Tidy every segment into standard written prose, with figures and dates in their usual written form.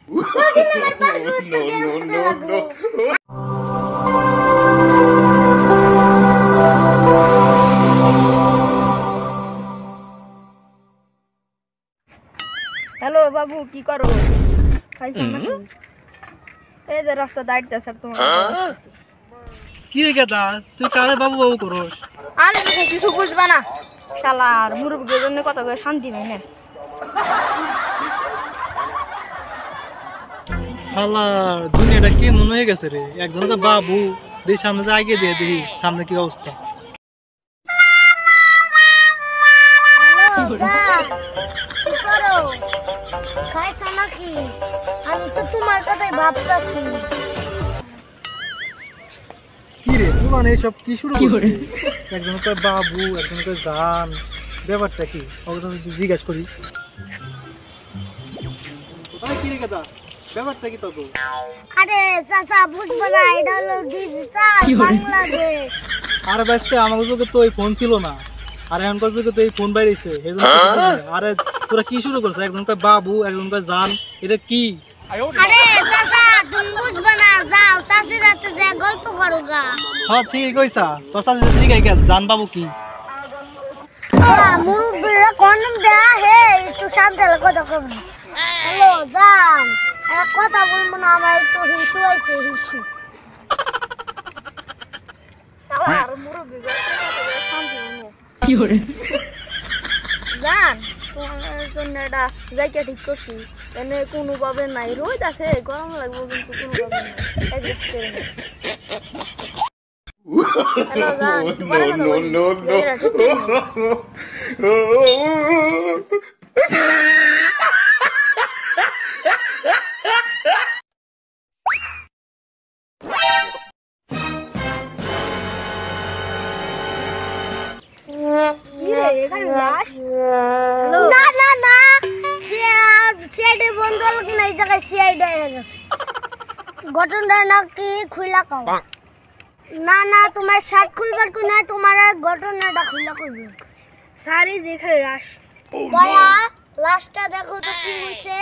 Hello বাবু, কি করো? খাইছেন নাকি? এই যে রাস্তা দাঁড়িয়ে স্যার তোমার কি রে গেদা, তুই কারে বাবু বাবু করস? আরে তুমি কিছু বুঝবা না, শালার মুরব্বির জন্য কথা বলে শান্তি নেই না। শালার দুনিয়াটা কি মনে হয়ে গেছে রে, একজন তো বাবু দেখি সামনে যে আগে দিয়ে দেখি সামনে কি অবস্থা। খাইছো নাকি? আমি তো তোমার কথাই ভাবতেছি। কি রে তুই মানে এইসব কি শুরু করছিস? একজন তো বাবু, একজন তো জান, ব্যাপারটা কি ওটা জিজ্ঞাসা করি। কি রে গেদা, ব্যাপারটা কি তোকে? আরে চাচা বুঝবো না, এটা হলো ডিজিটাল বাংলাদেশ। আরে বাচ্চা আমার যুগে তো এই ফোন ছিল না, আর এখনকার যুগে তো এই ফোন বাইরেছে। আরে তোরা কি শুরু করছো? একজন কয় বাবু, একজন কয় জান, এটা কি? আরে চাচা তুমি বুঝবো না, যাও চাষির রাতে যে গল্প করো গা। হ্যাঁ ঠিকই কইছা, তোর সাথে জিজ্ঞাসা গেল জান বাবু কি? মুরব্বীরা কন্ডম দেয়া হে, একটু শান্ত হলে কথা কবি। হ্যালো জান, কথা বলবো না, আমার একটু হিসু হয়েছে হিসু। শালার মুরব্বি শান্তি নেই কি করে জান। তোমার জন্য এটা জায়গা ঠিক করছি, এনে কোনো পাবেন নাই, রোদ আছে, গরম লাগবে কিন্তু কোনো পাবেন নাই। একদম করে নে। হ্যালো জান, একটু বড় কথা বলি। জায়গাটা ঠিক করে নে। কি রে, এখানে লাশ? না না না, সিআইডি বন্ধ হলো কিনা, এই জায়গায় সিআইডি হয়ে গেছে। ঘটনাটা নাকি খুইলা কাও। না না, তোমার শার্ট খুলবার কো না, তোমার ঘটনাটা খুইলা কইবে। সারি যেখানে লাশ। দয়া লাশটা দেখো তো কি হইছে।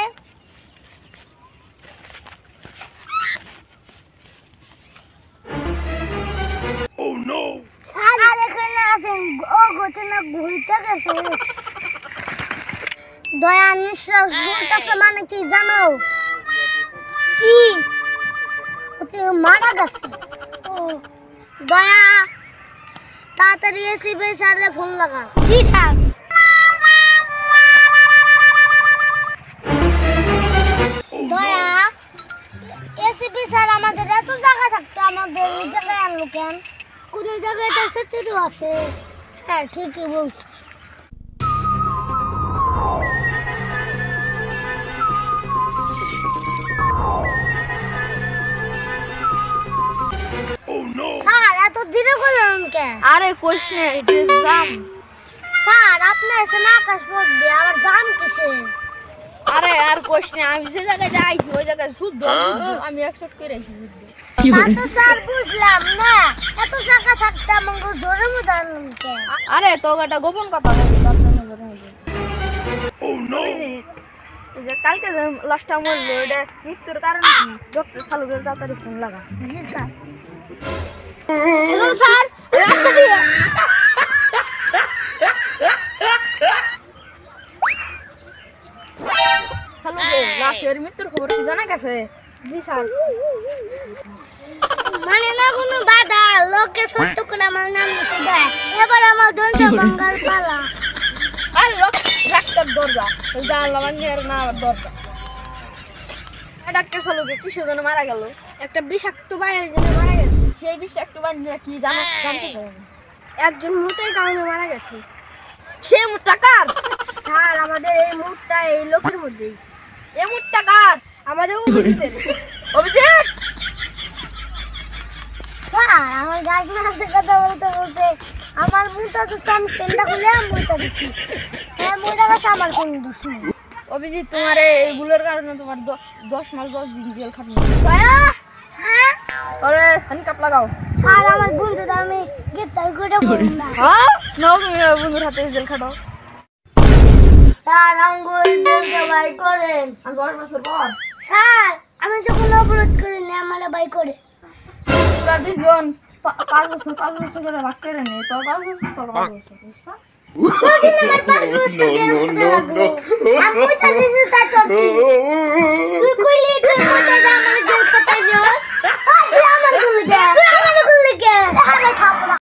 ও নো, সারা এখানে আছে, ও ঘটনা ঘুরতে গেছে। দয়া নিঃশ্বাস ঘুরতেছে মানে কি জানো? কি ওতে মারা গেছে। ও দয়া, তাড়াতাড়ি এসিবি স্যারে ফোন লাগা। জি স্যার। দয়া, এসিপি স্যার আমাদের এত জায়গা থাকতো, আমাদের এই জায়গায় আনলো কেন? কোন জায়গায় এটা সত্যিও আছে। হ্যাঁ ঠিকই বলছি। স্যার এত ধীরে করলেন কেন? আরে কোশ নে, যে জাম। স্যার আপনি এসে না আকাশ পথ দিয়ে আবার জাম কিসে? আরে আর কোশ নে, আমি যে জায়গায় যাইছি ওই জায়গায় যুদ্ধ, আমি অ্যাকসেপ্ট করে আইছি যুদ্ধ। তো স্যার বুঝলাম না, এত জায়গা থাকতে আমাকে জোরে মতো আনলেন কেন? আরে তো একটা গোপন কথা বলছি তার জন্য জোরে মতো। ও নো, যে কালকে যে লাশটা মরলো এটা মৃত্যুর কারণ কি? ডক্টর সালুকের তাড়াতাড়ি ফোন লাগা। জি স্যার। হ্যালো স্যার, রাস্তা দিয়ে। সালুকে লাশের মৃত্যুর খবর কি জানা গেছে? জি স্যার। মানে না কোনো বাধা, লোকে সত্য করে আমার নাম লিখে দেয়। এবার আমার ধৈর্য ভাঙার পালা। আরে ডাক্তার দরজা জানলা ভাঙিয়ে না আমার দরজা। ডাক্তার সালুকে কিসের জন্য মারা গেল? একটা বিষাক্ত বাইরের জন্য মারা গেছে। সেই বিষাক্ত বানিয়ে কি জানতে চাই? একজন মুতের কারণে মারা গেছে। সে মুটটা কার? স্যার আমাদের এই মুখটা এই লোকের মধ্যেই। এ মুটটা কার? আমাদের অভিজিতের। অভিজিৎ স্যার আমার গাছ মারতে কথা বলতে বলতে আমার মুখটা তো আমি পেনটা খুলে মুখটা দিচ্ছি। হ্যাঁ মুখটা কাছে আমার কোন দোষ নেই। অভিজিৎ তোমার এইগুলোর কারণে তোমার 10 মাস 10 দিন জেল খাটনি। হ্যাঁ আরে হ্যান্ডকাপ লাগাও। স্যার আমার বন্ধুটা আমি গ্রেপ্তার করে বললাম না। হ্যাঁ নাও তুমি বন্ধুর হাতে জেল খাটাও। স্যার আঙ্গুল জেলকে বাই করেন। আর 10 বছর পর স্যার তো কোনো অপরাধ করি না, আমার ভাই করে। তোরা দুজন 5 বছর করে ভাগ করে নে, তোর 5 বছর তোর 5 বছর, বুঝছো? তোকে আমার 5 বছর প্রেম করতে লাগবো। আমি তো দিছি তা তোর কি? তুই